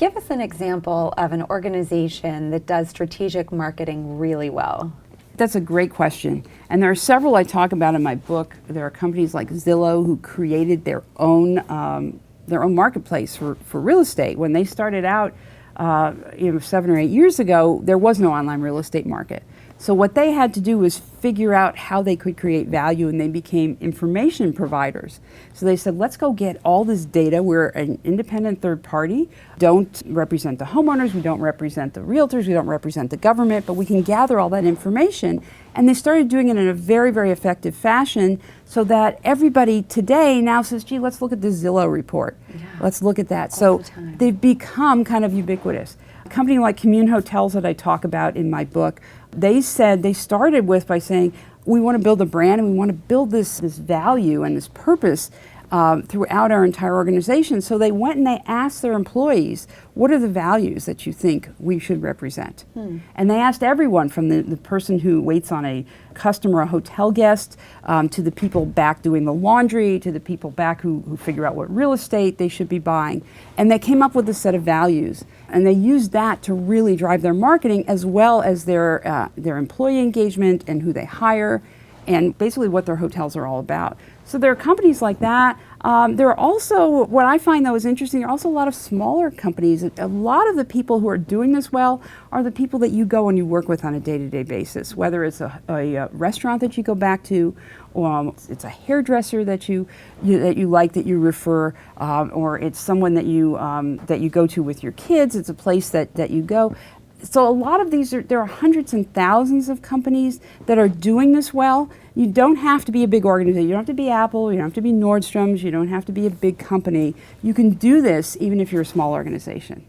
Give us an example of an organization that does strategic marketing really well. That's a great question. And there are several I talk about in my book. There are companies like Zillow who created their own marketplace for real estate. When they started out 7 or 8 years ago, there was no online real estate market. So what they had to do was figure out how they could create value, and they became information providers. So they said, let's go get all this data. We're an independent third party, don't represent the homeowners, we don't represent the realtors, we don't represent the government, but we can gather all that information. And they started doing it in a very, very effective fashion so that everybody today now says, gee, let's look at the Zillow report. Yeah. Let's look at that. So they've become kind of ubiquitous. A company like Commune Hotels that I talk about in my book, they said they started by saying, we want to build a brand and we want to build this value and this purpose throughout our entire organization. So they went and they asked their employees, what are the values that you think we should represent? And they asked everyone from the person who waits on a customer, a hotel guest, to the people back doing the laundry, to the people back who figure out what real estate they should be buying. And they came up with a set of values. And they used that to really drive their marketing as well as their employee engagement and who they hire and basically what their hotels are all about. So there are companies like that. There are also, what I find though is interesting, there are also a lot of smaller companies. A lot of the people who are doing this well are the people that you go and you work with on a day-to-day basis, whether it's a restaurant that you go back to, or it's a hairdresser that you like, that you refer, or it's someone that you go to with your kids. It's a place that you go. So a lot of these, there are hundreds and thousands of companies that are doing this well. You don't have to be a big organization. You don't have to be Apple. You don't have to be Nordstrom's. You don't have to be a big company. You can do this even if you're a small organization.